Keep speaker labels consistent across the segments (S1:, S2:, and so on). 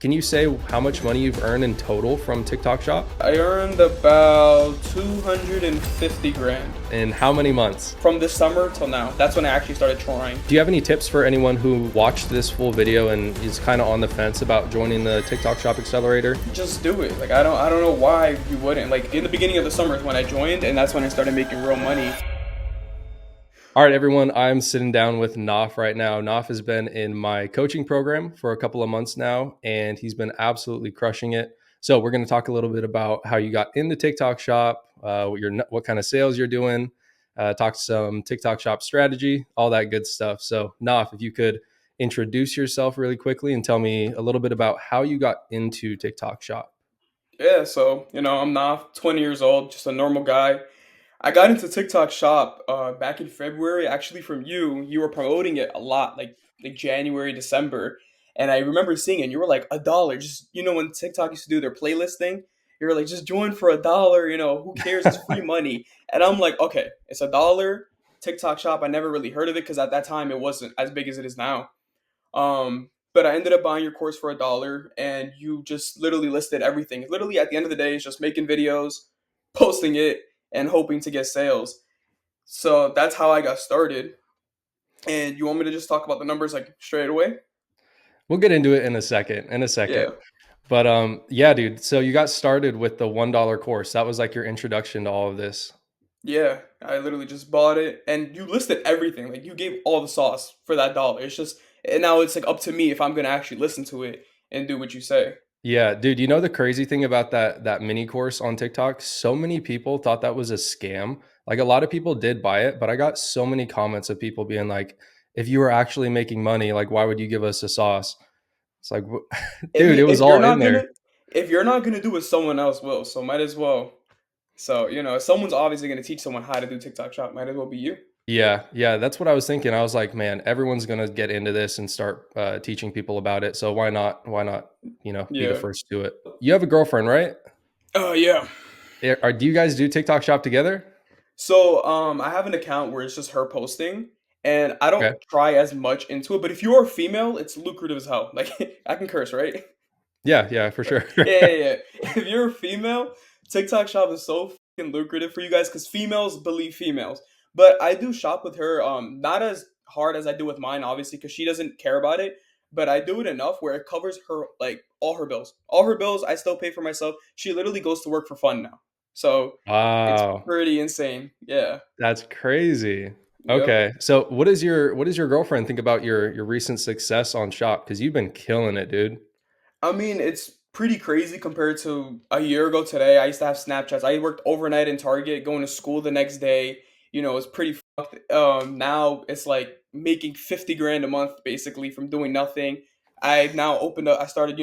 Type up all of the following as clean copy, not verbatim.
S1: Can you say how much money you've earned in total from TikTok Shop?
S2: I earned about 250 grand
S1: In how many months?
S2: from this summer till now. That's when I actually started trying.
S1: Do you have any tips for anyone who watched this full video and is kind of on the fence about joining the TikTok Shop Accelerator?
S2: Just do it. Like I don't know why you wouldn't. Like in the beginning of the summer is when I joined, and that's when I started making real money.
S1: All right, everyone, I'm sitting down with Naf right now. Naf has been in my coaching program for a couple of months now, and he's been absolutely crushing it. So we're going to talk a little bit about how you got into TikTok Shop, what kind of sales you're doing, talk some TikTok Shop strategy, all that good stuff. So Naf, if you could introduce yourself really quickly and tell me a little bit about how you got into TikTok Shop.
S2: Yeah, so I'm not 20 years old, just a normal guy. I got into TikTok Shop back in February, actually from you. You were promoting it a lot, like January, December, and I remember seeing it. And you were like $1, just when TikTok used to do their playlist thing. You were like, just join for $1. Who cares? It's free money. And I'm like, okay, it's $1. TikTok Shop. I never really heard of it because at that time it wasn't as big as it is now. But I ended up buying your course for $1, and you just literally listed everything. Literally, at the end of the day, it's just making videos, posting it, and hoping to get sales. So that's how I got started. And you want me to just talk about the numbers like straight away?
S1: We'll get into it in a second. In a second.
S2: Yeah.
S1: But yeah, dude. So you got started with the $1 course. That was like your introduction to all of this.
S2: Yeah. I literally just bought it, and you listed everything. Like you gave all the sauce for that dollar. It's just, and now it's like up to me if I'm gonna actually listen to it and do what you say.
S1: Yeah, dude, you know the crazy thing about that mini course on TikTok? So many people thought that was a scam. Like a lot of people did buy it, but I got so many comments of people being like, if you were actually making money, like why would you give us a sauce? It's like,
S2: I
S1: dude,
S2: mean,
S1: it was all in there.
S2: if you're not gonna do it, someone else will. So might as well. So if someone's obviously gonna teach someone how to do TikTok Shop, might as well be you.
S1: Yeah, yeah, that's what I was thinking. I was like, man, everyone's gonna get into this and start teaching people about it. So why not? Why not? Be the
S2: Yeah.
S1: first to it. You have a girlfriend, right?
S2: Oh yeah.
S1: Do you guys do TikTok Shop together?
S2: So I have an account where it's just her posting, and I don't
S1: Okay.
S2: try as much into it. But if you are female, it's lucrative as hell. Like I can curse, right?
S1: Yeah, yeah, for sure.
S2: Yeah. If you're a female, TikTok Shop is so fucking lucrative for you guys because females believe females. But I do shop with her, not as hard as I do with mine, obviously, because she doesn't care about it. But I do it enough where it covers her like all her bills. All her bills I still pay for myself. She literally goes to work for fun now. So it's
S1: Wow.
S2: pretty insane. Yeah.
S1: That's crazy.
S2: Yep.
S1: Okay. So what does your girlfriend think about your recent success on Shop? Because you've been killing it, dude.
S2: I mean, it's pretty crazy compared to a year ago today. I used to have Snapchats. I worked overnight in Target, going to school the next day. It's pretty fucked. Now it's like making 50 grand a month basically from doing nothing. I've now opened up, I started,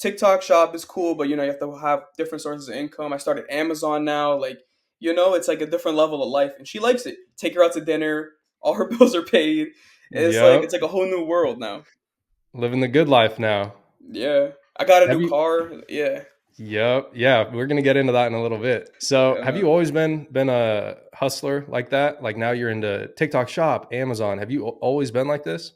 S2: TikTok Shop is cool, but you have to have different sources of income. I started Amazon now. Like, it's like a different level of life, and she likes it. Take her out to dinner, all her bills are paid. It's like
S1: Yep.
S2: it's like a whole new world now.
S1: Living the good life now.
S2: Yeah. I got a
S1: Have
S2: new
S1: you
S2: car. Yeah.
S1: Yep. Yeah, we're gonna get into that in a little bit. So have
S2: Uh,
S1: you always been a hustler like that? Like now you're into TikTok Shop, Amazon. Have you always been like this?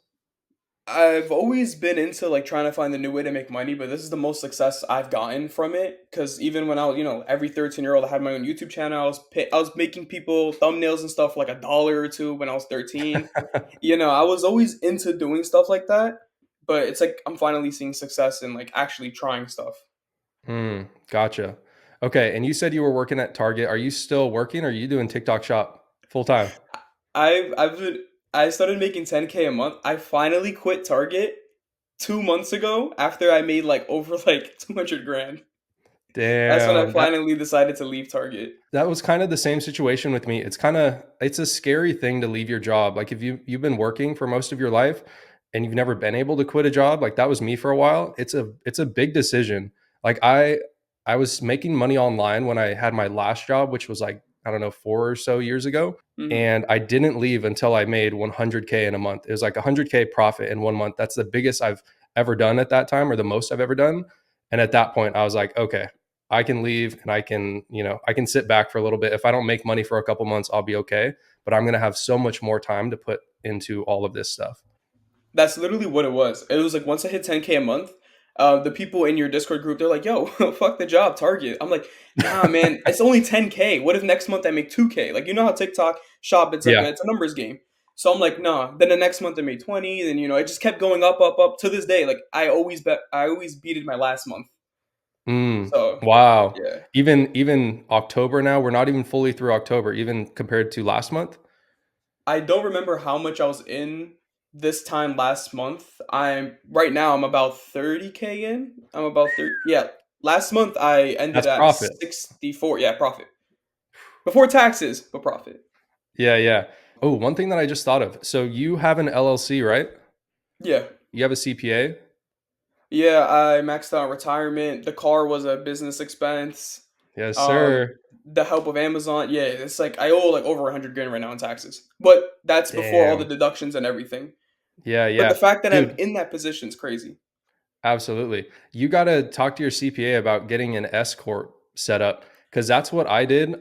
S2: I've always been into like trying to find the new way to make money, but this is the most success I've gotten from it. Because even when I was, every 13-year-old, I had my own YouTube channel. I was making people thumbnails and stuff for like $1 or two when I was 13. I was always into doing stuff like that, but it's like I'm finally seeing success in like actually trying stuff.
S1: Gotcha. Okay, and you said you were working at Target. Are you still working or are you doing TikTok Shop full time?
S2: I started making 10K a month. I finally quit Target 2 months ago after I made like over like 200 grand. That's when I
S1: Damn, that
S2: finally decided to leave Target.
S1: that was kind of the same situation with me. It's a scary thing to leave your job. Like if you've been working for most of your life and you've never been able to quit a job, like that was me for a while. It's a big decision. Like I was making money online when I had my last job, which was like I don't know 4 or so years ago,
S2: Hmm.
S1: and I didn't leave until I made 100K in a month. It was like 100K profit in 1 month. That's the biggest I've ever done at that time, or the most I've ever done. And at that point, I was like, okay, I can leave and I can sit back for a little bit. If I don't make money for a couple months, I'll be okay. But I'm going to have so much more time to put into all of this stuff.
S2: That's literally what it was. It was like once I hit 10K a month, The people in your Discord group, they're like, "Yo, fuck the job, Target." I'm like, "Nah, man, it's only 10K. What if next month I make 2K?" Like, you know how TikTok Shop, it's like
S1: Yeah.
S2: it's a numbers game. So I'm like, "Nah." Then the next month I made 20. Then it just kept going up, up, up to this day. Like I always beated my last month.
S1: Mm,
S2: So
S1: wow.
S2: yeah,
S1: Even October now, we're not even fully through October, even compared to last month.
S2: I don't remember how much I was in this time last month. I'm right now. I'm about 30K in. I'm about 30. Yeah, last month I ended
S1: That's
S2: at
S1: profit.
S2: 64. Yeah, profit before taxes, but profit.
S1: Yeah, yeah. Oh, one thing that I just thought of. So you have an LLC, right?
S2: Yeah,
S1: You have a CPA?
S2: yeah. I maxed out retirement. The car was a business expense.
S1: Yes,
S2: Um,
S1: sir.
S2: the help of Amazon. Yeah, it's like I owe like over 100 grand right now in taxes, but that's before all the
S1: Damn.
S2: deductions and everything.
S1: Yeah,
S2: But the
S1: yeah.
S2: fact that I'm
S1: Dude,
S2: in that position is crazy.
S1: absolutely. You got to talk to your CPA about getting an S corp set up because that's what I did.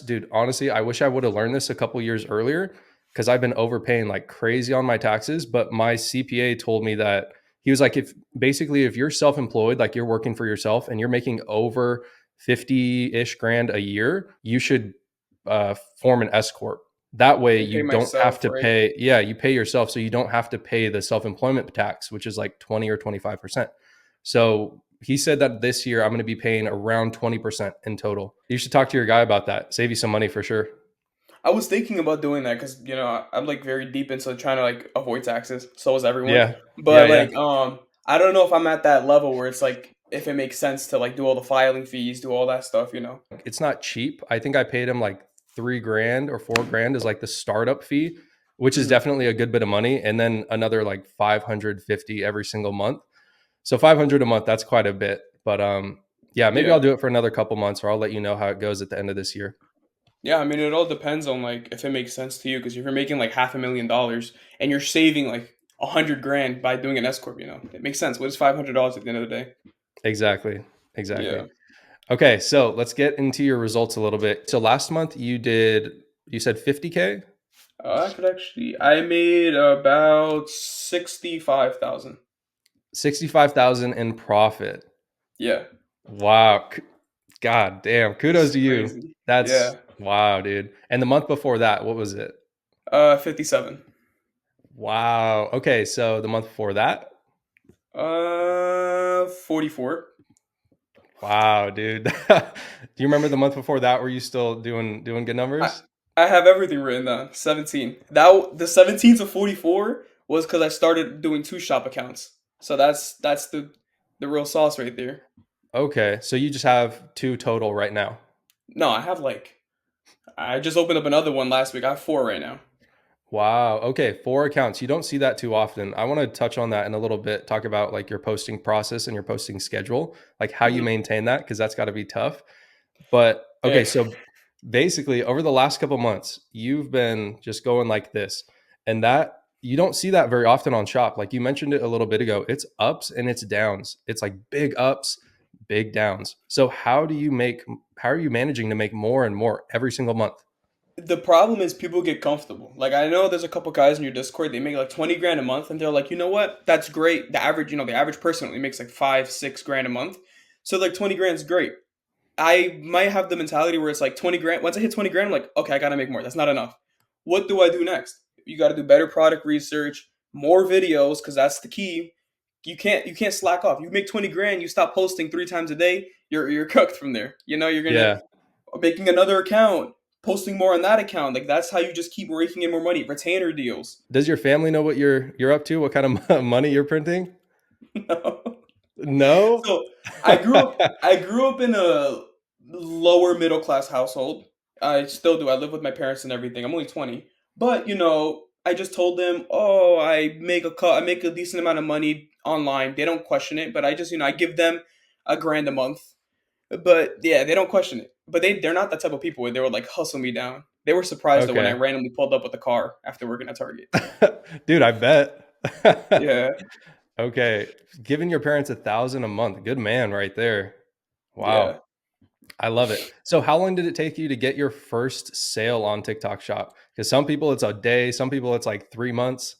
S1: Dude, honestly, I wish I would have learned this a couple years earlier because I've been overpaying like crazy on my taxes. But my CPA told me that he was like, if you're self employed, like you're working for yourself and you're making over 50 ish grand a year, you should form an S corp. That way
S2: And pay
S1: you don't have
S2: myself,
S1: to
S2: right?
S1: pay, yeah, you pay yourself. So you don't have to pay the self employment tax, which is like 20 or 25%. So he said that this year I'm going to be paying around 20% in total. You should talk to your guy about that. Save you some money for sure.
S2: I was thinking about doing that because I'm like very deep into trying to like avoid taxes. So is everyone.
S1: Yeah. Yeah.
S2: But
S1: Yeah.
S2: like I don't know if I'm at that level where it's like if it makes sense to like do all the filing fees, do all that stuff.
S1: It's not cheap. I think I paid him like 3 grand or 4 grand is like the startup fee, which is
S2: Hmm.
S1: definitely a good bit of money. And then another like 550 every single month. So 500 a month, that's quite a bit. But yeah, maybe I'll
S2: Yeah.
S1: do it for another couple months or I'll let you know how it goes at the end of this year.
S2: Yeah, I mean it all depends on like if it makes sense to you because if you're making like $500,000 and you're saving like 100 grand by doing an S corp, it makes sense. What is $500 at the end of the day?
S1: Exactly. Exactly.
S2: Yeah.
S1: Okay, so let's get into your results a little bit. So last month you said 50K,
S2: I made about 65,000.
S1: 65,000 in profit.
S2: Yeah.
S1: Wow. God damn.
S2: This
S1: Kudos
S2: is
S1: to you.
S2: crazy.
S1: That's
S2: Yeah.
S1: wow, dude. And the month before that, what was it?
S2: 57.
S1: Wow. Okay, so the month before that,
S2: 44.
S1: wow, dude. Do you remember the month before that? Were you still doing good
S2: I
S1: numbers?
S2: I have everything written down. 17. The 17 to 44 was because I started doing two shop accounts. So that's the real sauce right there.
S1: Okay, so you just have two total right now.
S2: No, I just opened up another one last week. I have four right now.
S1: Wow. Okay. 4 accounts. You don't see that too often. I want to touch on that in a little bit, talk about like your posting process and your posting schedule, like how you
S2: Hmm.
S1: maintain that, because that's got to be tough. But okay.
S2: Yeah.
S1: So basically, over the last couple months, you've been just going like this. And that you don't see that very often on Shop. Like you mentioned it a little bit ago, it's ups and it's downs. It's like big ups, big downs. So how are you managing to make more and more every single month?
S2: The problem is people get comfortable. Like I know there's a couple guys in your Discord, they make like 20 grand a month and they're like, you know what? That's great. The average person only makes like 5, 6 grand a month. So like 20 grand is great. I might have the mentality where it's like 20 grand. Once I hit 20 grand, I'm like, okay, I gotta make more. That's not enough. What do I do next? You gotta do better product research, more videos, because that's the key. You can't slack off. You make 20 grand, you stop posting 3 times a day, you're cooked from there. You're gonna
S1: Yeah.
S2: making another account, posting more on that account. Like that's how you just keep raking in more money. Retainer deals.
S1: Does your family know what you're up to? What kind of money you're printing? No?
S2: So I grew up in a lower middle class household. I still do. I live with my parents and everything. I'm only 20. But I just told them, "Oh, I make a decent amount of money online." They don't question it, but I just, I give them a grand a month. But yeah, they don't question it. But they're not that type of people where they would like hustle me down. They were surprised though when I
S1: Okay.
S2: randomly pulled up with a car after working at Target.
S1: Dude, I bet.
S2: Yeah.
S1: Okay. Giving your parents 1,000 a month. Good man right there.
S2: Yeah.
S1: Wow. I love it. So how long did it take you to get your first sale on TikTok Shop? Because some people it's a day, some people it's like 3 months.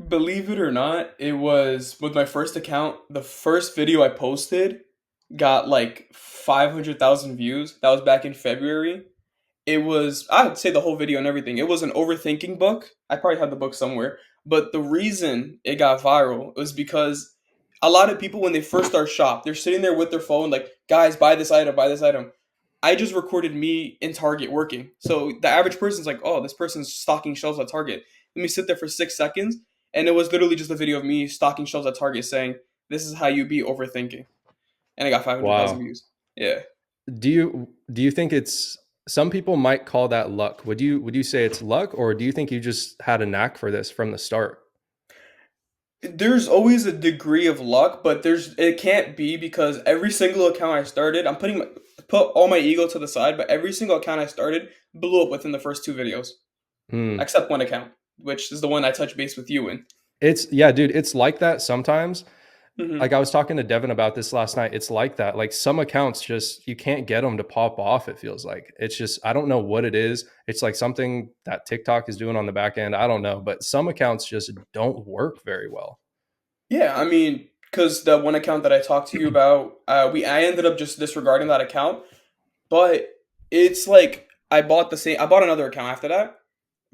S2: Believe it or not, it was with my first account. The first video I posted got like 500,000 views. That was back in February. It was, I would say the whole video and everything. It was an overthinking book. I probably had the book somewhere. But the reason it got viral was because a lot of people, when they first start shop, they're sitting there with their phone, like, guys, buy this item, buy this item. I just recorded me in Target working. So the average person's like, oh, this person's stocking shelves at Target. Let me sit there for 6 seconds. And it was literally just a video of me stocking shelves at Target saying, this is how you be overthinking. And I got 500,000
S1: Wow.
S2: views. Yeah.
S1: Do you think it's some people might call that luck? Would you say it's luck, or do you think you just had a knack for this from the start?
S2: There's always a degree of luck, but it can't be because every single account I started, put all my ego to the side, but every single account I started blew up within the first two videos,
S1: Hmm.
S2: except one account, which is the one I touch base with you in.
S1: It's yeah, dude. It's like that sometimes. Like
S2: Hmm.
S1: I was talking to Devin about this last night. It's like that. Like some accounts just you can't get them to pop off. It feels like it's just I don't know what it is. It's like something that TikTok is doing on the back end. I don't know, but some accounts just don't work very well.
S2: Yeah, I mean, because the one account that I talked to you about, I ended up just disregarding that account, but it's like I bought another account after that.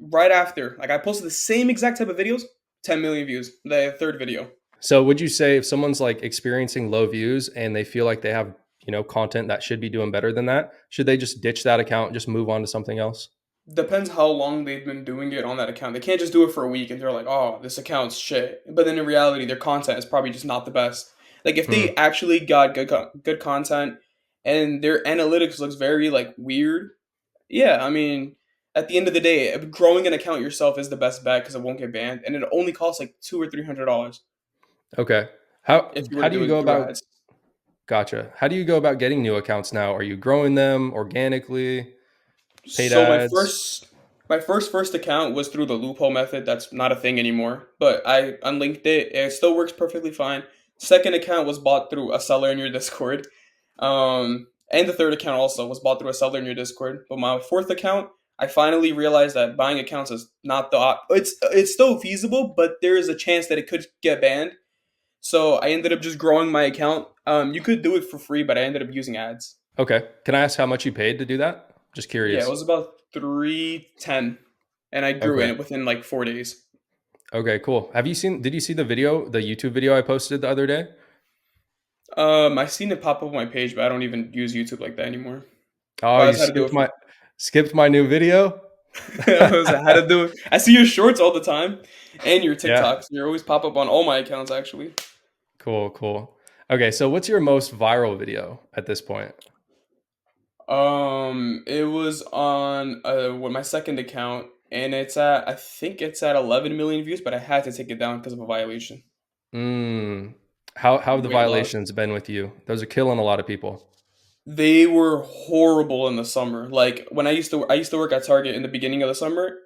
S2: Right after, like I posted the same exact type of videos, 10 million views. The third video.
S1: So would you say if someone's like experiencing low views and they feel like they have, content that should be doing better than that, should they just ditch that account, just move on to something else?
S2: Depends how long they've been doing it on that account. They can't just do it for a week and they're like, oh, this account's shit. But then in reality, their content is probably just not the best. Like if
S1: Hmm.
S2: they actually got good content and their analytics looks very like weird, yeah, I mean, at the end of the day, growing an account yourself is the best bet because it won't get banned, and it only costs like $200 or $300
S1: Okay. How
S2: if you were
S1: how
S2: to
S1: do
S2: do
S1: you
S2: it
S1: go
S2: through
S1: about
S2: ads.
S1: gotcha. How do you go about getting new accounts now? Are you growing them organically, paid
S2: So
S1: ads?
S2: my first account was through the loophole method. That's not a thing anymore. But I unlinked it. It still works perfectly fine. Second account was bought through a seller in your Discord. And the third account also was bought through a seller in your Discord. But my fourth account, I finally realized that buying accounts is not it's still feasible, but there is a chance that it could get banned. So I ended up just growing my account. You could do it for free, but I ended up using ads.
S1: Okay. Can I ask how much you paid to do that? Just
S2: Yeah, it
S1: curious.
S2: was about 310, and I grew in
S1: Okay.
S2: it within like 4 days.
S1: Okay, cool. Did you see the YouTube video I posted the other day?
S2: I seen it pop up on my page, but I don't even use YouTube like that anymore.
S1: Oh,
S2: Well, I
S1: you
S2: just had to do it for.
S1: skipped my new video?
S2: I had to do it. I see your shorts all the time, and your
S1: Yeah.
S2: TikToks. You always pop up on all my accounts, actually.
S1: Cool, cool. Okay, so what's your most viral video at this point?
S2: It was on my second account, and I think it's at 11 million views, but I had to take it down because of a violation.
S1: Mm. How have the
S2: Weight loss.
S1: violations been with you? Those are killing a lot of people.
S2: They were horrible in the summer. Like when I used to work at Target in the beginning of the summer.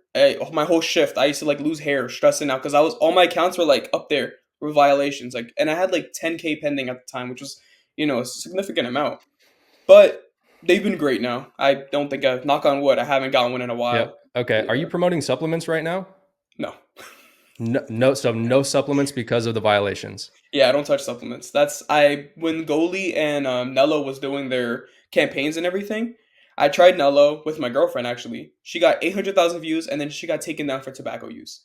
S2: My whole shift, I used to like lose hair, stressing out because I was all my accounts were like up there with violations. Like, and I had like 10K pending at the time, which was a significant amount. But they've been great now. I don't think I've knock on wood. I haven't gotten one in a
S1: Yep.
S2: while.
S1: Okay. Are you
S2: Yeah.
S1: promoting supplements right now?
S2: No.
S1: No, no, so no supplements because of the violations.
S2: Yeah, I don't touch supplements. That's I when Goalie and Nello was doing their campaigns and everything. I tried Nello with my girlfriend actually. She got 800,000 views and then she got taken down for tobacco use.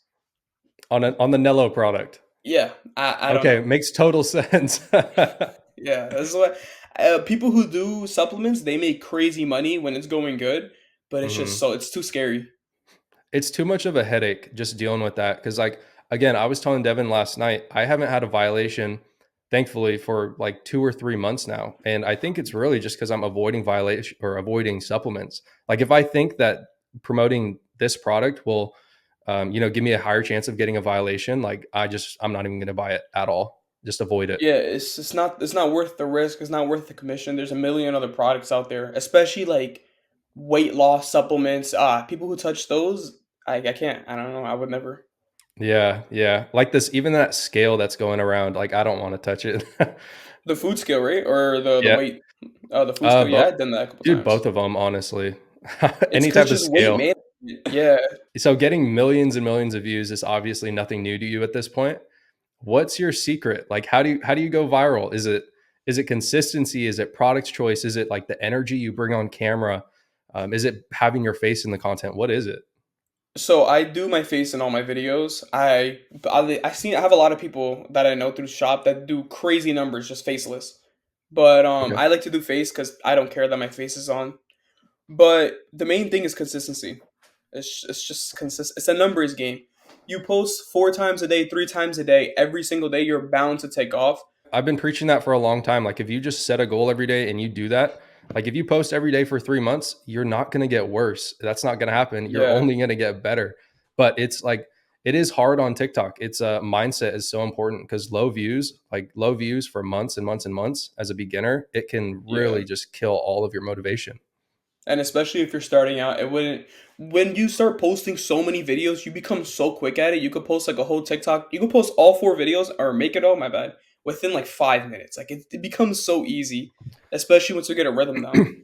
S1: On the Nello product.
S2: Yeah, I don't
S1: Okay,
S2: know.
S1: makes total sense.
S2: Yeah, that's what people who do supplements they make crazy money when it's going good, but
S1: Mhm.
S2: it's too scary.
S1: It's too much of a headache just dealing with that because, like, again, I was telling Devin last night, I haven't had a violation, thankfully, for like 2 or 3 months now, and I think it's really just because I'm avoiding violation or avoiding supplements. Like, if I think that promoting this product will, give me a higher chance of getting a violation, like I'm not even going to buy it at all. Just avoid it.
S2: Yeah, it's not worth the risk. It's not worth the commission. There's a million other products out there, especially like weight loss supplements. People who touch those, I can't. I don't know. I would never.
S1: Yeah, yeah. Like this, even that scale that's going around, like I don't want to touch it.
S2: The food scale, right? Or the
S1: Yeah.
S2: weight. The food scale. Yeah,
S1: But
S2: I've done that a couple
S1: dude,
S2: times.
S1: both of them, honestly.
S2: It's
S1: Any
S2: because
S1: type of
S2: just weight,
S1: scale.
S2: man. Yeah.
S1: So getting millions and millions of views is obviously nothing new to you at this point. What's your secret? Like how do you go viral? Is it consistency? Is it product choice? Is it like the energy you bring on camera? Is it having your face in the content? What is it?
S2: So I do my face in all my videos. I have a lot of people that I know through shop that do crazy numbers just faceless. But
S1: Okay.
S2: I like to do face because I don't care that my face is on. But the main thing is consistency. It's just consist. It's a numbers game. You post 4 times a day, 3 times a day, every single day. You're bound to take off.
S1: I've been preaching that for a long time. Like if you just set a goal every day and you do that, like if you post every day for 3 months, you're not going to get worse. That's not going to happen. You're
S2: Yeah,
S1: only going to get better. But it's like, it is hard on TikTok. It's mindset is so important because low views for months and months and months as a beginner, it can
S2: yeah.
S1: really just kill all of your motivation.
S2: And especially if you're starting out, it wouldn't. When you start posting so many videos, you become so quick at it. You could post like a whole TikTok. You could post all 4 videos or make it all. My bad. Within like 5 minutes, like it becomes so easy, especially once you get a rhythm down.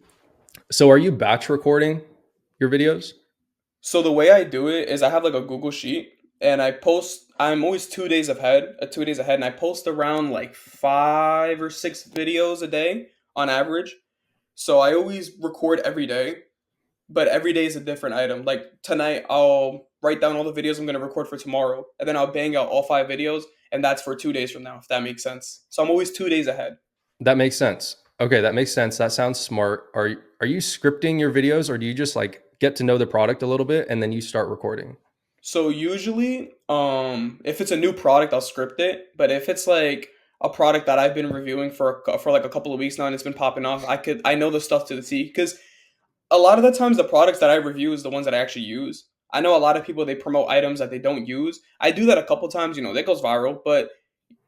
S1: So are you batch recording your videos?
S2: So the way I do it is I have like a Google sheet and I post. I'm always 2 days ahead, 2 days ahead, and I post around like 5 or 6 videos a day on average. So I always record every day, but every day is a different item. Like tonight, I'll write down all the videos I'm gonna record for tomorrow, and then I'll bang out all 5 videos, and that's for 2 days from now, if that makes sense. So I'm always 2 days ahead.
S1: That makes sense. Okay, that makes sense. That sounds smart. Are you scripting your videos or do you just like get to know the product a little bit and then you start recording?
S2: So usually, if it's a new product, I'll script it. But if it's like a product that I've been reviewing for like a couple of weeks now and it's been popping off, I know the stuff to the T because a lot of the times the products that I review is the ones that I actually use. I know a lot of people they promote items that they don't use. I do that a couple times, that goes viral, but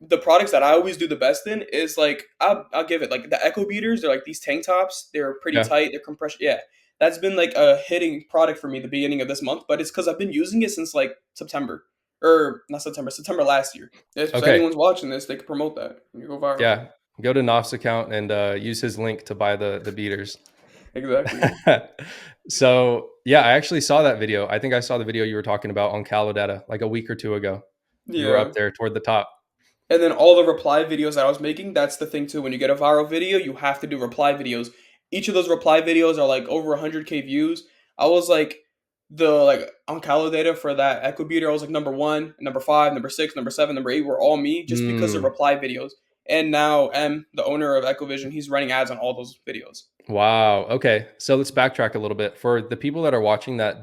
S2: the products that I always do the best in is like I'll give it like the Echo Beaters. They're like these tank tops. They're pretty
S1: Yeah.
S2: tight. They're compression. Yeah, that's been like a hitting product for me the beginning of this month. But it's because I've been using it since like September or not September, September last year. If
S1: Okay.
S2: anyone's watching this, they could promote that and you go viral.
S1: Yeah. Go to Knopf's account and use his link to buy the beaters.
S2: Exactly.
S1: So yeah, I actually saw that video. I think I saw the video you were talking about on Calodata like a week or two ago. You were up
S2: Yeah.
S1: there toward the top.
S2: And then all the reply videos that I was making, that's the thing too. When you get a viral video, you have to do reply videos. Each of those reply videos are like over 100K views. I was like the on Calo data for that Echo Beater, I was like number one, number five, number six, number seven, number eight were all me just because of
S1: Mm,
S2: reply videos. And now M, the owner of Echovision, he's running ads on all those videos.
S1: wow. Okay. So let's backtrack a little bit. For the people that are watching that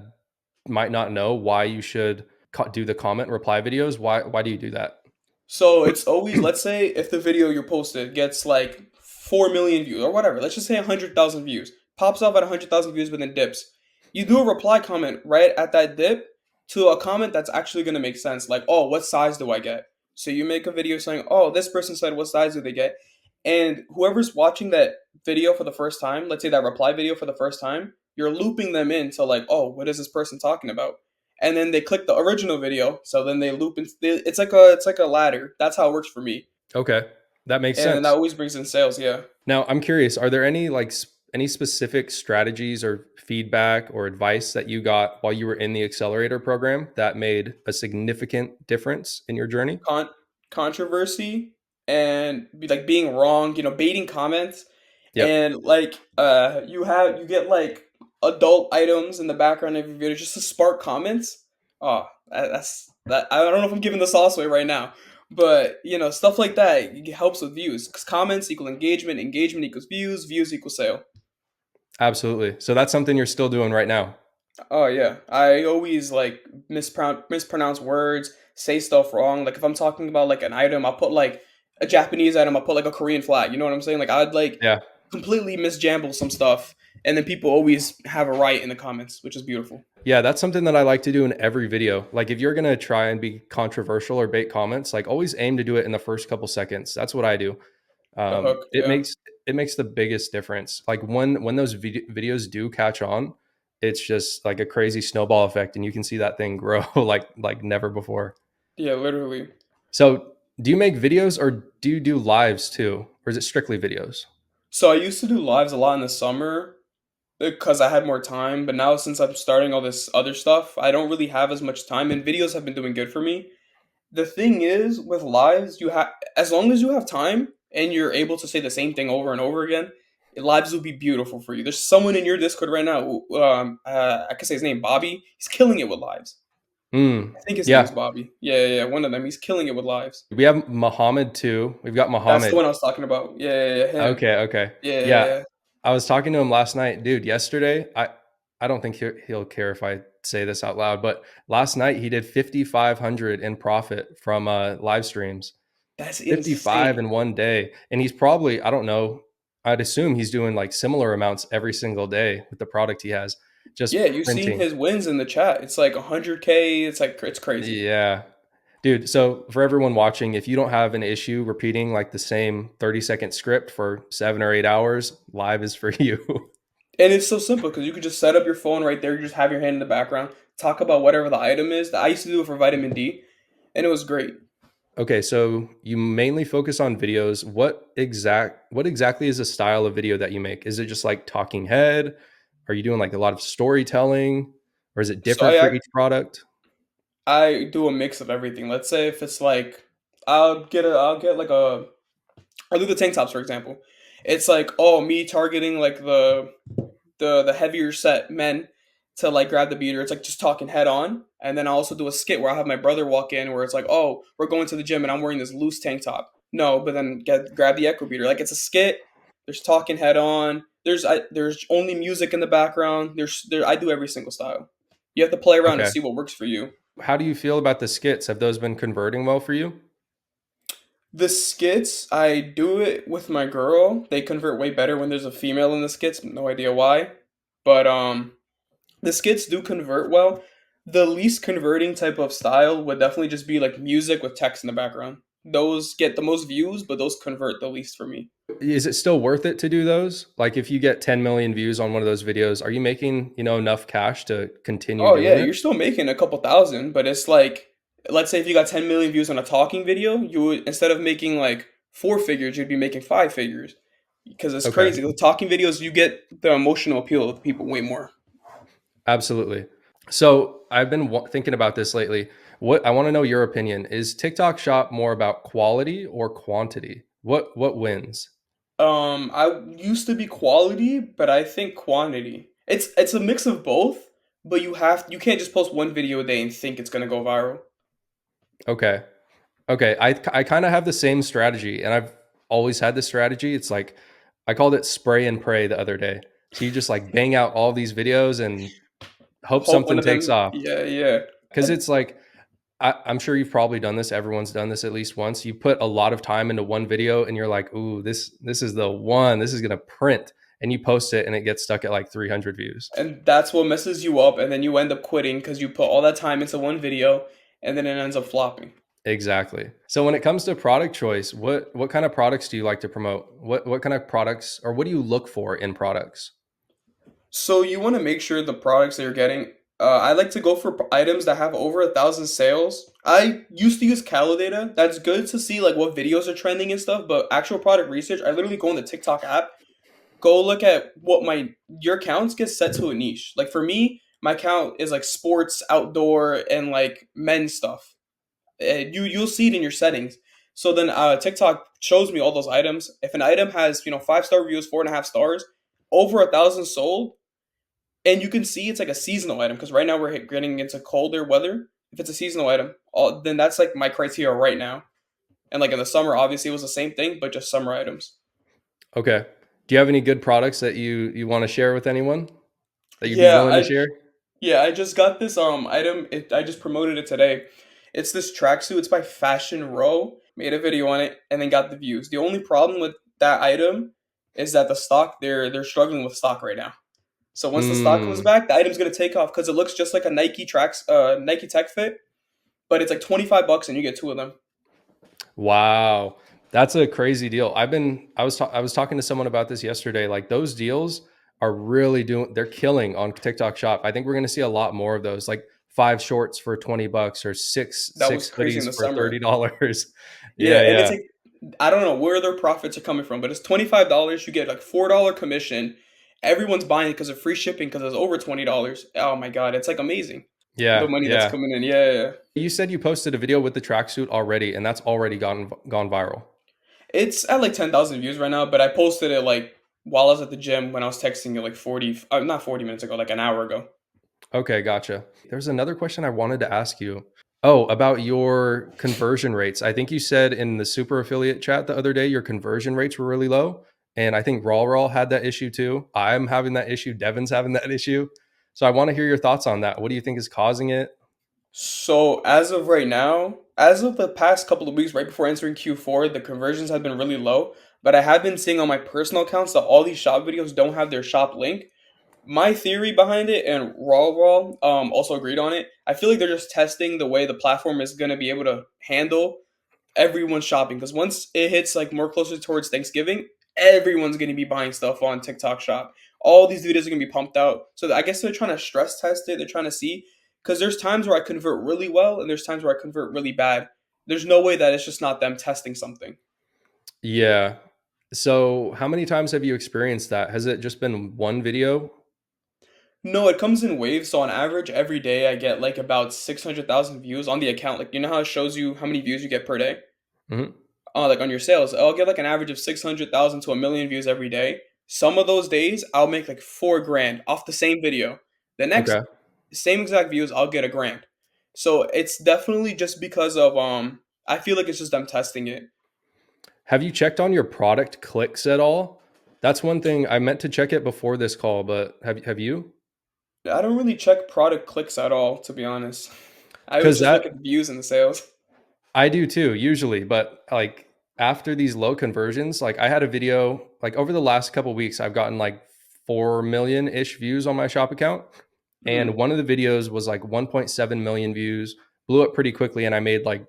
S1: might not know why you should do the comment reply videos, why do you do that?
S2: So it's always, let's say if the video you posted gets like 4 million views or whatever, let's just say 100,000 views, pops off at 100,000 views but then dips. You do a reply comment right at that dip to a comment that's actually going to make sense. Like, oh, what size do I get? So you make a video saying, oh, this person said, what size do they get? And whoever's watching that video for the first time, let's say that reply video for the first time, you're looping them into like, oh, what is this person talking about? And then they click the original video, so then they loop in. It's like a ladder. That's how it works for me,
S1: Okay. That makes
S2: and that
S1: sense.
S2: always brings in sales. Yeah.
S1: Now, I'm curious, are there any like any specific strategies or feedback or advice that you got while you were in the accelerator program that made a significant difference in your journey?
S2: Con- Controversy and like being wrong, baiting comments,
S1: Yep.
S2: and like you get like adult items in the background of your video just to spark comments. Oh, that's that. I don't know if I'm giving the sauce away right now, but stuff like that it helps with views because comments equal engagement, engagement equals views, views equal sale.
S1: Absolutely. So that's something you're still doing right now.
S2: Oh yeah, I always like mispronounce words, say stuff wrong. Like if I'm talking about like an item, I'll put like a Japanese item, I'll put like a Korean flag. You know what I'm saying? Like I'd like
S1: Yeah.
S2: completely misjamble some stuff, and then people always have a right in the comments, which is beautiful.
S1: Yeah, that's something that I like to do in every video. Like if you're going to try and be controversial or bait comments, like always aim to do it in the first couple seconds. That's what I do.
S2: The hook,
S1: It
S2: yeah,
S1: makes the biggest difference. Like when those videos do catch on, it's just like a crazy snowball effect, and you can see that thing grow like never before.
S2: yeah, literally.
S1: So, do you make videos or do you do lives too, or is it strictly videos?
S2: So I used to do lives a lot in the summer. because I had more time. But now since I'm starting all this other stuff, I don't really have as much time, and videos have been doing good for me. The thing is, with lives, you have as long as you have time and you're able to say the same thing over and over again, lives will be beautiful for you. There's someone in your Discord right now. I can say his name, Bobby. He's killing it with lives.
S1: Mm,
S2: I think his name's
S1: yeah,
S2: Bobby. Yeah. One of them. He's killing it with lives.
S1: we have Muhammad too. We've got
S2: That's the
S1: Muhammad.
S2: one I was talking about. Yeah, him.
S1: Okay, okay. Yeah,
S2: Yeah.
S1: I was talking to him last night, dude. Yesterday, I don't think he'll care if I say this out loud, but last night he did 5,500 in profit from live streams.
S2: That's
S1: 55
S2: insane.
S1: in one day, and he's probably, I don't know, I'd assume he's doing like similar amounts every single day with the product he has,
S2: Yeah,
S1: just
S2: you've seen
S1: printing.
S2: his wins in the chat. It's like 100K. It's like it's crazy.
S1: Yeah. Dude, so for everyone watching, if you don't have an issue repeating like the same 30-second script for 7 or 8 hours, live is for you.
S2: And it's so simple because you could just set up your phone right there. You just have your hand in the background, talk about whatever the item is. I used to do it for vitamin D, and it was great.
S1: Okay, so you mainly focus on videos. What exactly is the style of video that you make? Is it just like talking head? Are you doing like a lot of storytelling, or is it
S2: So
S1: different for each product?
S2: I do a mix of everything. Let's say if it's like I'll get like a I'll do the tank tops for example. It's like oh me targeting like the heavier set men to like grab the beater. It's like just talking head on. And then I also do a skit where I have my brother walk in where it's like, oh, we're going to the gym and I'm wearing this loose tank top. No, but then grab the echo beater. Like it's a skit. There's talking head on. There's only music in the background. I do every single style. You have to play around and
S1: Okay.
S2: see what works for you.
S1: How do you feel about the skits? Have those been converting well for you?
S2: The skits, I do it with my girl. They convert way better when there's a female in the skits. No idea why. But the skits do convert well. The least converting type of style would definitely just be like music with text in the background. Those get the most views, but those convert the least for me.
S1: Is it still worth it to do those? Like if you get 10 million views on one of those videos, are you making, enough cash to continue
S2: Oh yeah,
S1: doing it?
S2: you're still making a couple thousand, but it's like let's say if you got 10 million views on a talking video, you would instead of making like four figures, you'd be making five figures. Because it's
S1: Okay.
S2: crazy. With talking videos, you get the emotional appeal of people way more.
S1: Absolutely. So I've been thinking about this lately. What I want to know your opinion is TikTok Shop more about quality or quantity? What wins?
S2: I used to be quality, but I think quantity. It's a mix of both, but you can't just post one video a day and think it's gonna go viral.
S1: Okay. Okay. I kind of have the same strategy, and I've always had this strategy. It's like I called it spray and pray the other day. So you just like bang out all these videos and hope
S2: Hope one
S1: something
S2: of
S1: takes
S2: them,
S1: off.
S2: yeah.
S1: Because it's like I'm sure you've probably done this. Everyone's done this at least once. You put a lot of time into one video, and you're like, "Ooh, this is the one. This is gonna print." And you post it, and it gets stuck at like 300 views.
S2: And that's what messes you up, and then you end up quitting because you put all that time into one video, and then it ends up flopping.
S1: Exactly. So when it comes to product choice, what kind of products do you like to promote? What kind of products, or what do you look for in products?
S2: So you want to make sure the products that you're getting. I like to go for items that have over 1,000 sales. I used to use Calo data. That's good to see like what videos are trending and stuff. But actual product research, I literally go on the TikTok app, go look at what my your accounts get set to a niche. Like for me, my account is like sports, outdoor, and like men's stuff. You'll see it in your settings. So then TikTok shows me all those items. If an item has 5-star reviews, 4.5 stars, over 1,000 sold, and you can see it's like a seasonal item because right now we're getting into colder weather. If it's a seasonal item, then that's like my criteria right now. And like in the summer, obviously it was the same thing, but just summer items.
S1: Okay. Do you have any good products that you want to share with anyone that you'd be
S2: Yeah,
S1: willing to
S2: I
S1: share?
S2: yeah I just got this item. I just promoted it today. It's this tracksuit. It's by Fashion Row. Made a video on it and then got the views. The only problem with that item is that the stock they're struggling with stock right now. So once the stock comes
S1: Mm.
S2: back, the item's gonna take off because it looks just like a Nike Tech Fit, but it's like 25 bucks and you get two of them.
S1: Wow. That's a crazy deal. I was talking to someone about this yesterday. Like those deals are really they're killing on TikTok Shop. I think we're going to see a lot more of those, like 5 shorts for 20 bucks or six
S2: That was
S1: six
S2: crazy in
S1: hoodies
S2: the
S1: for
S2: summer.
S1: $30.
S2: Yeah,
S1: Yeah,
S2: and it's
S1: yeah.
S2: like I don't know where their profits are coming from, but it's $25. You get like $4 commission, everyone's buying it because of free shipping because it's over $20. Oh my god, it's like amazing. The
S1: Yeah,
S2: money that's
S1: yeah.
S2: coming in. Yeah, yeah, yeah.
S1: You said you posted a video with the tracksuit already, and that's already gone viral.
S2: It's at like 10,000 views right now, but I posted it like while I was at the gym when I was texting you like 40, not 40 minutes ago, like an hour ago.
S1: Okay, gotcha. There's another question I wanted to ask you. Oh, about your conversion rates. I think you said in the super affiliate chat the other day your conversion rates were really low. And I think Raw had that issue too. I'm having that issue. Devin's having that issue. So I want to hear your thoughts on that. What do you think is causing it?
S2: So as of right now, as of the past couple of weeks, right before entering Q4, the conversions have been really low. But I have been seeing on my personal accounts that all these shop videos don't have their shop link. My theory behind it, and also agreed on it. I feel like they're just testing the way the platform is going to be able to handle everyone's shopping, because once it hits like more closer towards Thanksgiving, everyone's going to be buying stuff on TikTok Shop. All these videos are going to be pumped out. So I guess they're trying to stress test it. They're trying to see, because there's times where I convert really well and there's times where I convert really bad. There's no way that it's just not them testing something.
S1: Yeah. So how many times have you experienced that? Has it just been one video?
S2: No, it comes in waves. So on average, every day I get like about 600,000 views on the account. Like, you know how it shows you how many views you get per day?
S1: Mhm.
S2: Like on your sales, I'll get like an average of 600,000 to a million views every day. Some of those days, I'll make like 4 grand off the same video. The next
S1: Okay.
S2: same exact views, I'll get a grand. So it's definitely just because of I feel like it's just them testing it.
S1: Have you checked on your product clicks at all? That's one thing I meant to check it before this call, but have you?
S2: I don't really check product clicks at all, to be honest. I always
S1: Because
S2: just look
S1: that
S2: at the views and the sales.
S1: I do too, usually, but like after these low conversions, like I had a video like over the last couple weeks, I've gotten like 4 million ish views on my shop account. And
S2: Mm.
S1: one of the videos was like 1.7 million views, blew up pretty quickly, and I made like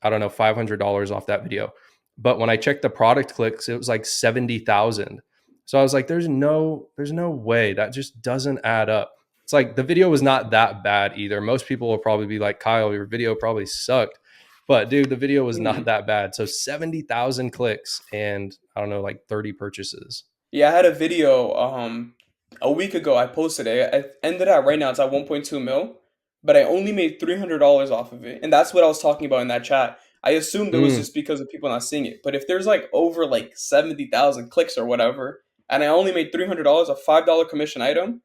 S1: I don't know, $500 off that video. But when I checked the product clicks, it was like 70,000. So I was like, there's no way that just doesn't add up. It's like the video was not that bad either. Most people will probably be like, Kyle, your video probably sucked. But dude, the video was not
S2: Mm.
S1: that bad. So 70,000 clicks and I don't know, like 30 purchases.
S2: Yeah, I had a video a week ago. I posted it. I ended at right now it's at 1.2 mil, but I only made $300 off of it. And that's what I was talking about in that chat. I assumed it was
S1: Mm,
S2: just because of people not seeing it. But if there's like over like 70,000 clicks or whatever, and I only made $300, a $5 commission item,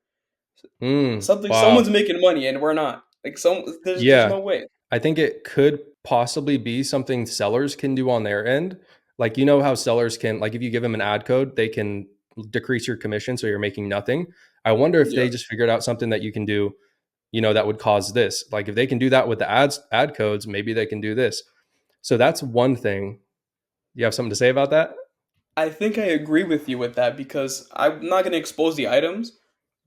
S2: someone's
S1: wow.
S2: making money and we're not. Like there's
S1: Yeah.
S2: no way.
S1: I think it could possibly be something sellers can do on their end. Like, you know how sellers can, like, if you give them an ad code, they can decrease your commission so you're making nothing. I wonder if they
S2: Yeah.
S1: just figured out something that you can do, that would cause this. Like, if they can do that with the ad codes, maybe they can do this. So that's one thing. You have something to say about that?
S2: I think I agree with you with that because I'm not gonna expose the items,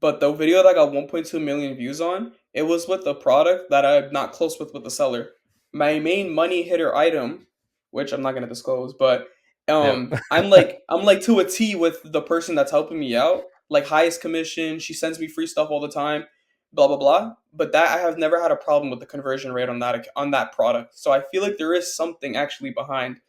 S2: but the video that got 1.2 million views on, it was with a product that I'm not close with the seller. My main money hitter item, which I'm not gonna disclose, but
S1: Yeah.
S2: I'm like to a T with the person that's helping me out, like highest commission. She sends me free stuff all the time, blah blah blah. But that I have never had a problem with the conversion rate on that product. So I feel like there is something actually behind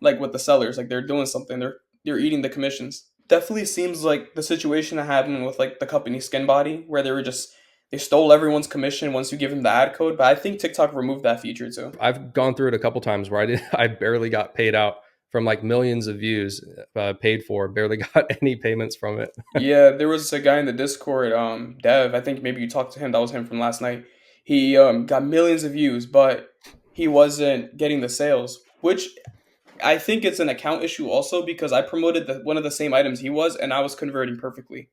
S2: like with the sellers, like they're doing something. They're eating the commissions. Definitely seems like the situation that happened with like the company Skin Body, where they stole everyone's commission once you give them the ad code. But I think TikTok removed that feature too.
S1: I've gone through it a couple times where I barely got paid out from like millions of views paid for, barely got any payments from it.
S2: Yeah, there was a guy in the Discord, Dev. I think maybe you talked to him. That was him from last night. He got millions of views, but he wasn't getting the sales, which I think it's an account issue also because I promoted one of the same items he was, and I was converting perfectly.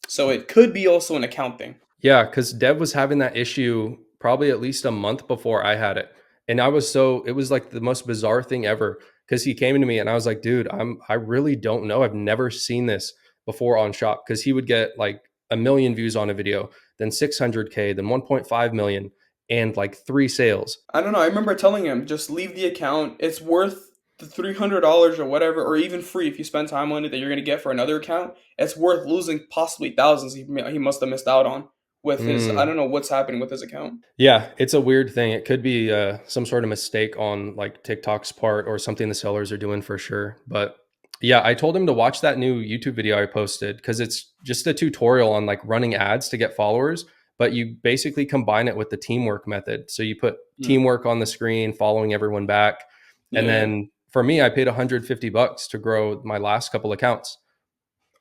S2: So it could be also an account thing.
S1: Yeah, because Dev was having that issue probably at least a month before I had it. And it was like the most bizarre thing ever because he came to me and I was like, dude, I really don't know. I've never seen this before on Shop because he would get like a million views on a video, then 600K, then 1.5 million, and like three sales.
S2: I don't know. I remember telling him just leave the account. It's worth the $300 or whatever, or even free if you spend time on it that you're gonna get for another account. It's worth losing possibly thousands he must have missed out on with his. I
S1: Mm.
S2: don't know what's happening with his account.
S1: Yeah, it's a weird thing. It could be some sort of mistake on like TikTok's part or something the sellers are doing for sure. But Yeah, I told him to watch that new YouTube video I posted because it's just a tutorial on like running ads to get followers, but you basically combine it with the teamwork method. So you put
S2: Mm.
S1: teamwork on the screen, following everyone back. And
S2: Yeah.
S1: then for me, I paid $150 to grow my last couple accounts.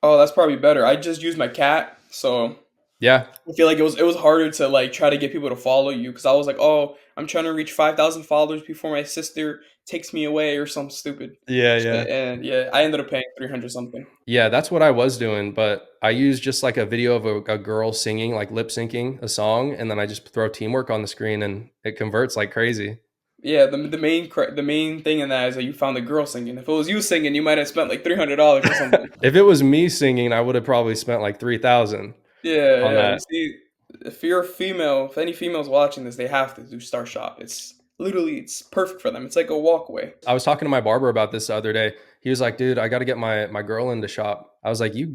S2: Oh, that's probably better. I just use my cat, so
S1: Yeah.
S2: I feel like it was harder to like try to get people to follow you because I was like, oh, I'm trying to reach 5,000 followers before my sister takes me away or some stupid
S1: Yeah, yeah.
S2: shit. And yeah, I ended up paying 300 something.
S1: Yeah, that's what I was doing, but I used just like a video of a girl singing, like lip syncing a song, and then I just throw teamwork on the screen and it converts like crazy.
S2: Yeah, the main thing in that is that you found a girl singing. If it was you singing, you might have spent like $300 or something.
S1: If it was me singing, I would have probably spent like 3,000
S2: Yeah,
S1: on
S2: yeah. You
S1: that.
S2: see, if you're a female, if any females watching this, they have to do Star Shop. It's perfect for them. It's like a walkway.
S1: I was talking to my barber about this the other day. He was like, "Dude, I got to get my girl into shop." I was like, You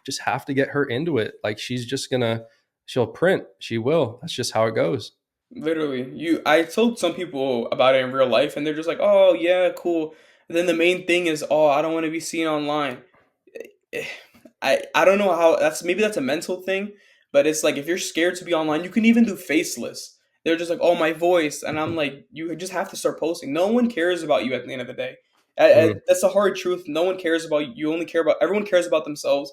S1: just have to get her into it. Like she's just gonna, she'll print. She will. That's just how it goes."
S2: Literally, I told some people about it in real life, and they're just like, "Oh yeah, cool." And then the main thing is, "Oh, I don't want to be seen online." Eh, I don't know how that's a mental thing, but it's like if you're scared to be online, you can even do faceless. They're just like, "Oh, my voice," and I'm like, "You just have to start posting. No one cares about you at the end of the day.
S1: Mm.
S2: That's a hard truth. No one cares about you. You only care about everyone cares about themselves.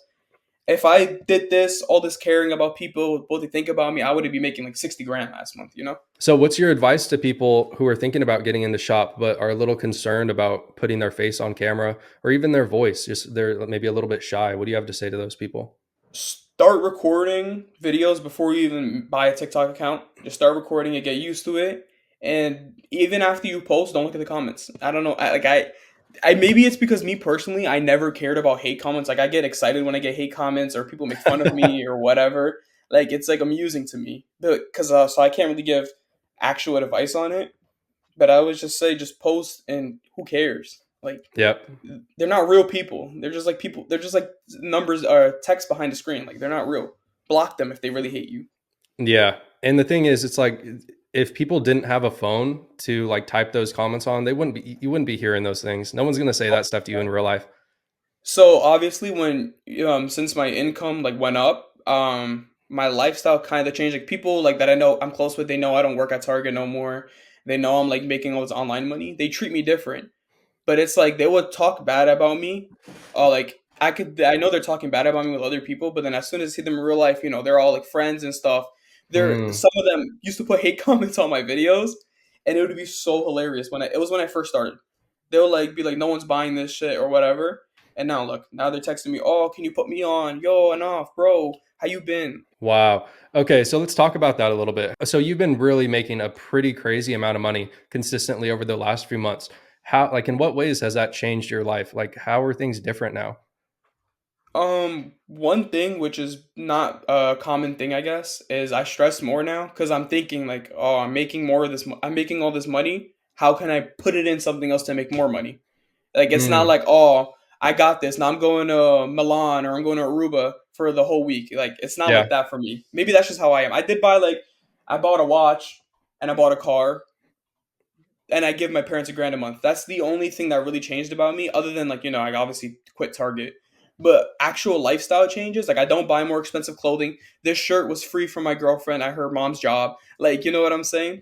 S2: If I did this, all this caring about people, what they think about me, I would be making like 60 grand last month. You know."
S1: So, what's your advice to people who are thinking about getting into shop but are a little concerned about putting their face on camera or even their voice? Just they're maybe a little bit shy. What do you have to say to those people?
S2: Start recording videos before you even buy a TikTok account. Just start recording it, get used to it, and even after you post, don't look at the comments. I don't know, I maybe it's because me personally, I never cared about hate comments. Like I get excited when I get hate comments or people make fun of me or whatever. Like it's like amusing to me, because so I can't really give actual advice on it. But I would just say, just post and who cares? Like
S1: Yep.
S2: they're not real people. They're just like people. They're just like numbers or text behind the screen. Like they're not real. Block them if they really hate you.
S1: Yeah. And the thing is, it's like if people didn't have a phone to like type those comments on, they wouldn't be you wouldn't be hearing those things. No one's gonna say that stuff to you in real life.
S2: So obviously, when since my income like went up, my lifestyle kind of changed. Like people like that I know I'm close with, they know I don't work at Target no more. They know I'm like making all this online money. They treat me different. But it's like they would talk bad about me. Like I know they're talking bad about me with other people, but then as soon as I see them in real life, they're all like friends and stuff.
S1: Mm.
S2: Some of them used to put hate comments on my videos, and it would be so hilarious it was when I first started. They'll like be like, no one's buying this shit or whatever. And now look, now they're texting me, oh, can you put me on? Yo, enough, bro. How you been?
S1: Wow. Okay, so let's talk about that a little bit. So you've been really making a pretty crazy amount of money consistently over the last few months. How, like, in what ways has that changed your life? Like, how are things different now?
S2: One thing which is not a common thing, I guess, is I stress more now because I'm thinking like, oh, I'm making more of this. I'm making all this money. How can I put it in something else to make more money? Like it's not
S1: Mm.
S2: like, oh, I got this. Now I'm going to Milan or I'm going to Aruba for the whole week. Like it's not
S1: Yeah.
S2: like that for me. Maybe that's just how I am. I bought a watch and I bought a car and I give my parents $1,000 a month. That's the only thing that really changed about me, other than like I obviously quit Target. But actual lifestyle changes, like I don't buy more expensive clothing. This shirt was free from my girlfriend at her mom's job. Like you know what I'm saying?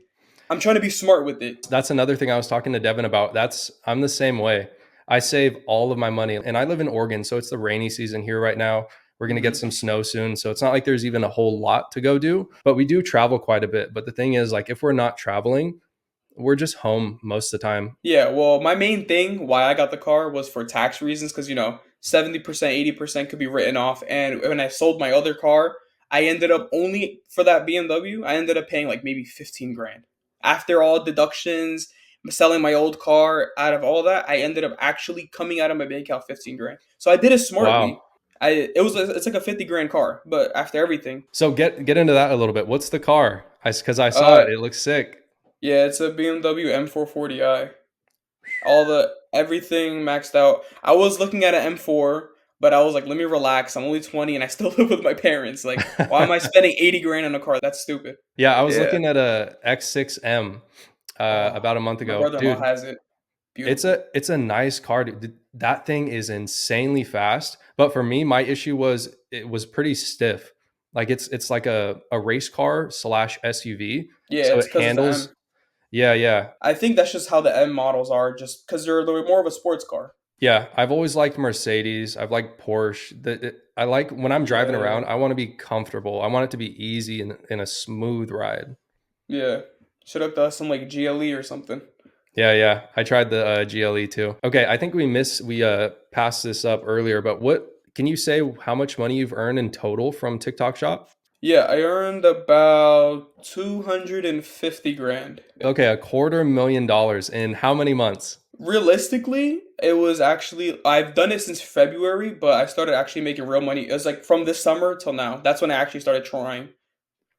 S2: I'm trying to be smart with it.
S1: That's another thing I was talking to Devin about. I'm the same way. I save all of my money and I live in Oregon, so it's the rainy season here right now. We're going to get
S2: Mhm.
S1: some snow soon, so it's not like there's even a whole lot to go do, but we do travel quite a bit. But the thing is, like, if we're not traveling, we're just home most of the time.
S2: Yeah, well, my main thing why I got the car was for tax reasons because 70%, 80% could be written off. And when I sold my other car, I ended up only for that BMW, I ended up paying like maybe 15 grand. After all deductions, selling my old car, out of all that, I ended up actually coming out of my bank account 15 grand. So I did it
S1: Wow.
S2: smartly. It's like a 50 grand car, but after everything,
S1: So get into that a little bit. What's the car? Because I saw
S2: uh
S1: it. It looks sick.
S2: yeah, it's a BMW M440i. All the everything maxed out. I was looking at an M4, but I was like, let me relax. I'm only 20 and I still live with my parents. Like, why am I spending 80 grand on a car? That's stupid.
S1: Yeah, I was
S2: Yeah.
S1: looking at a X6M
S2: Oh,
S1: about a month
S2: my
S1: ago.
S2: brother-in-law
S1: Dude,
S2: has it. Beautiful.
S1: It's a nice car. That thing is insanely fast. But for me, my issue was it was pretty stiff. Like it's like a race car slash SUV.
S2: Yeah,
S1: So
S2: it's
S1: it
S2: because it's the
S1: handles.
S2: M.
S1: Yeah, yeah,
S2: I think that's just how the M models are, just because they're more of a sports car.
S1: yeah. I've always liked Mercedes. I've liked Porsche. I like when I'm driving
S2: Yeah,
S1: around. I want to be comfortable. I want it to be easy and a smooth ride.
S2: yeah. Should have done some like GLE or something.
S1: Yeah, yeah. I tried the GLE too. Okay, I think we passed this up earlier, but what can you say how much money you've earned in total from TikTok Shop?
S2: Yeah, I earned about 250 grand.
S1: Okay, $250,000 in how many months?
S2: Realistically, it was actually I've done it since February, but I started actually making real money. It was like from this summer till now. That's when I actually started trying.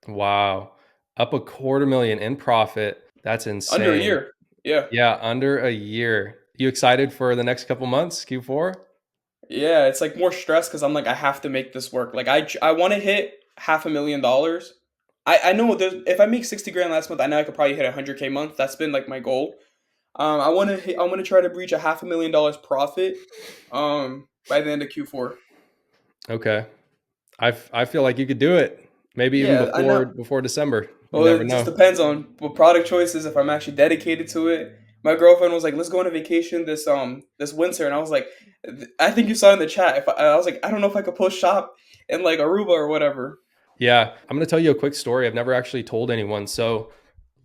S1: Wow. Up a quarter million in profit. That's
S2: Under a
S1: insane.
S2: year. Yeah.
S1: Yeah, under a year. You excited for the next couple months, Q4?
S2: Yeah, it's like more stress because I'm like I have to make this work. Like I want to hit $500,000. I know there's if I make 60 grand last month, I know I could probably hit 100K month. That's been like my goal. I want to try to reach a $500,000 profit by the end of Q4.
S1: Okay. I feel like you could do it. Maybe even
S2: Yeah, I know.
S1: before December. You
S2: Well,
S1: never
S2: it just
S1: know.
S2: depends on what product choices. If I'm actually dedicated to it. My girlfriend was like, "Let's go on a vacation this winter," and I was like, "I think you saw in the chat." If I was like, "I don't know if I could post shop in like Aruba or whatever."
S1: Yeah, I'm going to tell you a quick story. I've never actually told anyone. So,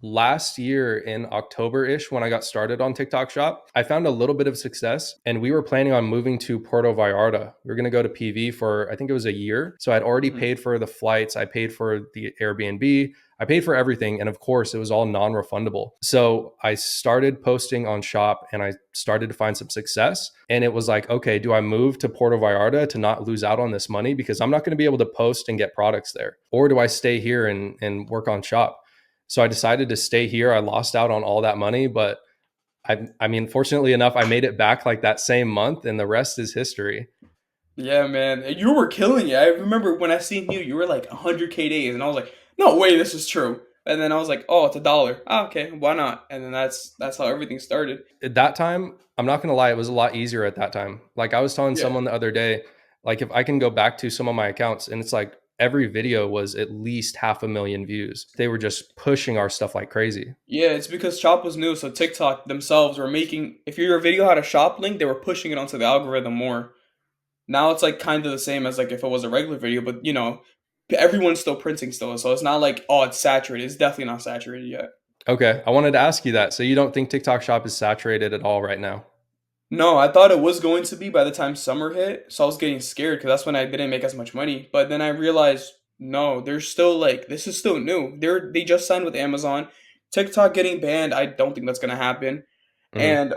S1: last year in October-ish when I got started on TikTok Shop, I found a little bit of success and we were planning on moving to Puerto Vallarta. We were going to go to PV for I think it was a year. So I'd already
S2: Mhm.
S1: paid for the flights, I paid for the Airbnb, I paid for everything and of course it was all non-refundable. So I started posting on Shop and I started to find some success and it was like, okay, do I move to Puerto Vallarta to not lose out on this money because I'm not going to be able to post and get products there? Or do I stay here and work on Shop? So I decided to stay here. I lost out on all that money, but I mean, fortunately enough, I made it back like that same month, and the rest is history.
S2: Yeah, man, you were killing it. I remember when I seen you, you were like 100K days, and I was like, "No way, this is true." And then I was like, "Oh, it's a dollar. Ah, okay, why not?" And then that's how everything started.
S1: At that time, I'm not gonna lie, it was a lot easier at that time. Like I was telling
S2: Yeah.
S1: someone the other day, like if I can go back to some of my accounts, and it's like every video was at least 500,000 views. They were just pushing our stuff like crazy.
S2: Yeah, it's because Shop was new, so TikTok themselves were making if your video had a shop link, they were pushing it onto the algorithm more. Now it's like kind of the same as like if it was a regular video, but everyone's still printing still, so it's not like oh it's saturated. It's definitely not saturated yet.
S1: Okay, I wanted to ask you that. So you don't think TikTok Shop is saturated at all right now?
S2: No, I thought it was going to be by the time summer hit, so I was getting scared because that's when I didn't make as much money. But then I realized, no, they're still like this is still new. They just signed with Amazon. TikTok getting banned, I don't think that's gonna happen.
S1: Mhm.
S2: And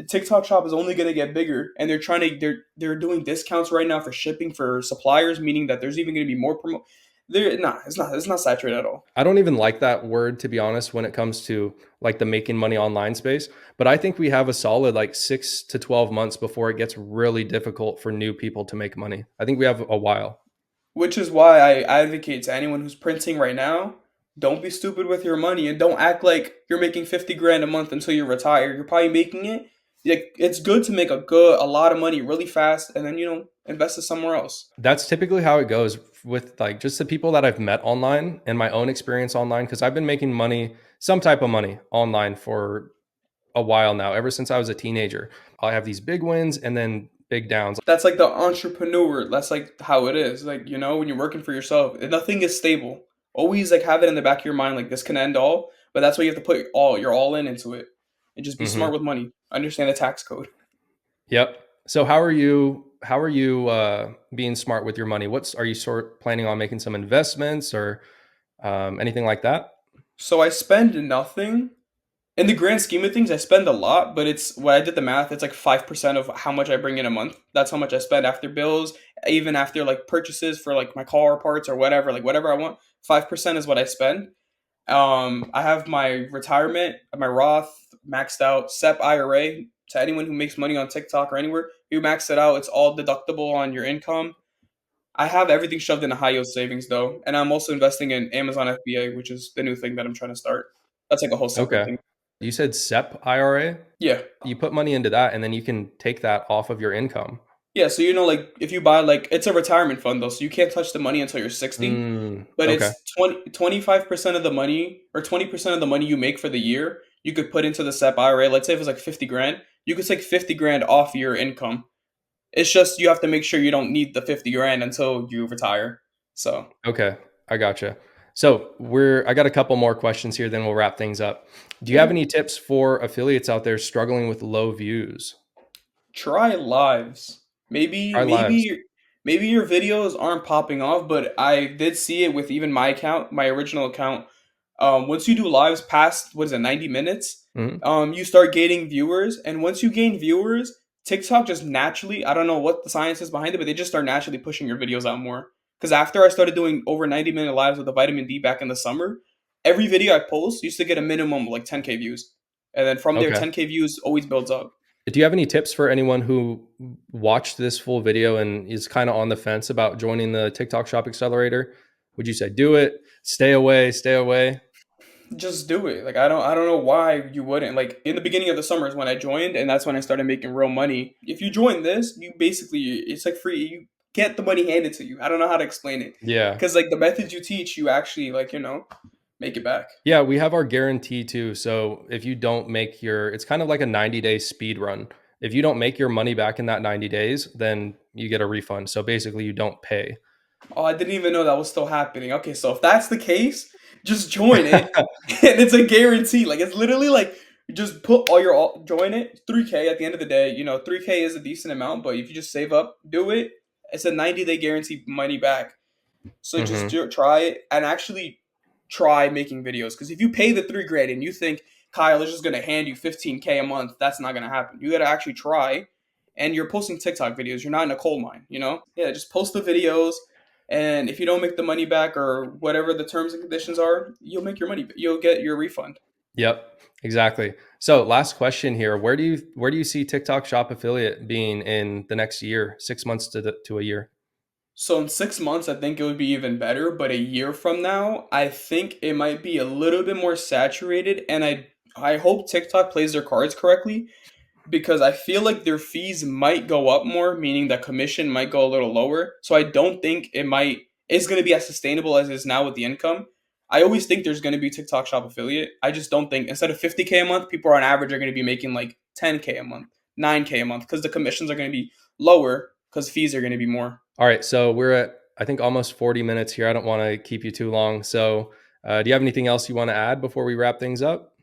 S2: TikTok Shop is only gonna get bigger, and they're doing discounts right now for shipping for suppliers, meaning that there's even gonna be more promo. There, nah, it's not saturated at all.
S1: I don't even like that word to be honest when it comes to like the making money online space, but I think we have a solid like 6 to 12 months before it gets really difficult for new people to make money. I think we have a while.
S2: Which is why I advocate to anyone who's printing right now, don't be stupid with your money and don't act like you're making 50 grand a month until you retire. You're probably making it. Like it's good to make a lot of money really fast and then invest it somewhere else.
S1: That's typically how it goes with like just the people that I've met online and my own experience online because I've been making money, some type of money online for a while now, ever since I was a teenager. I have these big wins and then big downs.
S2: That's like the entrepreneur. That's like how it is. Like, when you're working for yourself, nothing is stable. Always like have it in the back of your mind like this can end all, but that's why you have to put your all in into it. And just be smart
S1: Mhm.
S2: with money. Understand the tax code.
S1: Yep. So how are you being smart with your money? What's are you sort planning on making some investments or anything like that?
S2: So I spend nothing. In the grand scheme of things, I spend a lot, but it's when I did the math, it's like 5% of how much I bring in a month. That's how much I spend after bills, even after like purchases for like my car parts or whatever, like whatever I want. 5% is what I spend. I have my retirement, my Roth maxed out, SEP IRA. To anyone who makes money on TikTok or anywhere, you max it out. It's all deductible on your income. I have everything shoved in a high yield savings though, and I'm also investing in Amazon FBA, which is the new thing that I'm trying to start. That's like a whole separate
S1: Okay.
S2: thing.
S1: You said SEP IRA?
S2: Yeah.
S1: You put money into that and then you can take that off of your income.
S2: Yeah, so like if you buy like it's a retirement fund though, so you can't touch the money until you're 60,
S1: Mm,
S2: but
S1: okay.
S2: it's 25% of the money or 20% of the money you make for the year, you could put into the SEP IRA. Let's say if it's like 50 grand, you could take 50 grand off your income. It's just you have to make sure you don't need the 50 grand until you retire. So,
S1: Okay. I gotcha. So I got a couple more questions here, then we'll wrap things up. Do you have
S2: yeah.
S1: any tips for affiliates out there struggling with low views?
S2: Try lives.
S1: Try lives.
S2: Maybe your videos aren't popping off, but I did see it with even my account, my original account. Once you do lives past what is it, 90 minutes,
S1: Mhm.
S2: you start gaining viewers, and once you gain viewers, TikTok just naturally, I don't know what the science is behind it, but they just start naturally pushing your videos out more. Because after I started doing over 90-minute lives with the vitamin D back in the summer, every video I post used to get a minimum of like 10K views. And then from there,
S1: Okay.
S2: 10K views always builds up.
S1: Do you have any tips for anyone who watched this full video and is kind of on the fence about joining the TikTok Shop Accelerator? Would you say do it, stay away, stay away?
S2: Just do it. Like I don't know why you wouldn't. Like in the beginning of the summer is when I joined, and that's when I started making real money. If you join this, you basically it's like free. You get the money handed to you. I don't know how to explain it,
S1: Yeah.
S2: because like the methods you teach, you actually like make it back.
S1: Yeah, we have our guarantee too. So if you don't make it's kind of like a 90-day speed run. If you don't make your money back in that 90 days, then you get a refund. So basically, you don't pay.
S2: Oh, I didn't even know that was still happening. Okay, so if that's the case, just join it, and it's a guarantee. Like it's literally like you just put join it. 3K at the end of the day, 3K is a decent amount, but if you just save up, do it. It's a 90-day guarantee money back. So just
S1: Hmm.
S2: try it and actually try making videos. Because if you pay the 3 grand and you think Kyle is just gonna hand you 15K a month, that's not gonna happen. You gotta actually try. And you're posting TikTok videos. You're not in a coal mine. Yeah, just post the videos. And if you don't make the money back or whatever the terms and conditions are, you'll make your money. You'll get your refund.
S1: Yep, exactly. So last question here: where do you see TikTok Shop Affiliate being in the next year, 6 months to a year?
S2: So in 6 months, I think it would be even better. But a year from now, I think it might be a little bit more saturated. And I hope TikTok plays their cards correctly because I feel like their fees might go up more, meaning that commission might go a little lower. So I don't think it's going to be as sustainable as it is now with the income. I always think there's going to be TikTok Shop affiliate. I just don't think instead of 50K a month, people on average are going to be making like 10K a month, 9K a month because the commissions are going to be lower because fees are going to be more.
S1: All right, so we're at I think almost 40 minutes here. I don't want to keep you too long. So, do you have anything else you want to add before we wrap things up?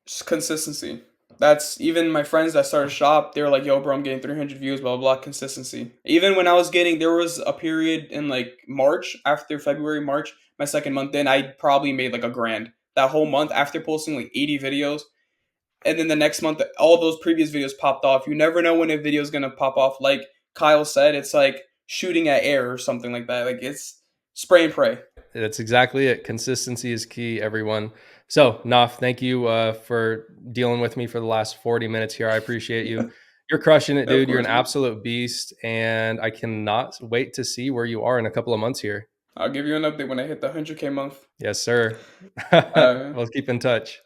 S2: Just consistency. That's even my friends that started shop. They were like, "Yo, bro, I'm getting 300 views." Blah blah blah. Consistency. Even when I was getting, there was a period in like March after February, March, my second month in, I probably made like a grand that whole month after posting like 80 videos. And then the next month, all those previous videos popped off. You never know when a video is gonna pop off. Like Kyle said, it's like shooting at air or something like that. Like it's spray and pray.
S1: That's exactly it. Consistency is key, everyone. So, Naf, thank you for dealing with me for the last 40 minutes here. I appreciate you. You're crushing it,
S2: Of
S1: dude. You're an
S2: course, man.
S1: absolute beast. And I cannot wait to see where you are in a couple of months here.
S2: I'll give you an update when I hit the 100K month.
S1: Yes, sir.
S2: Uh,
S1: We'll keep in touch.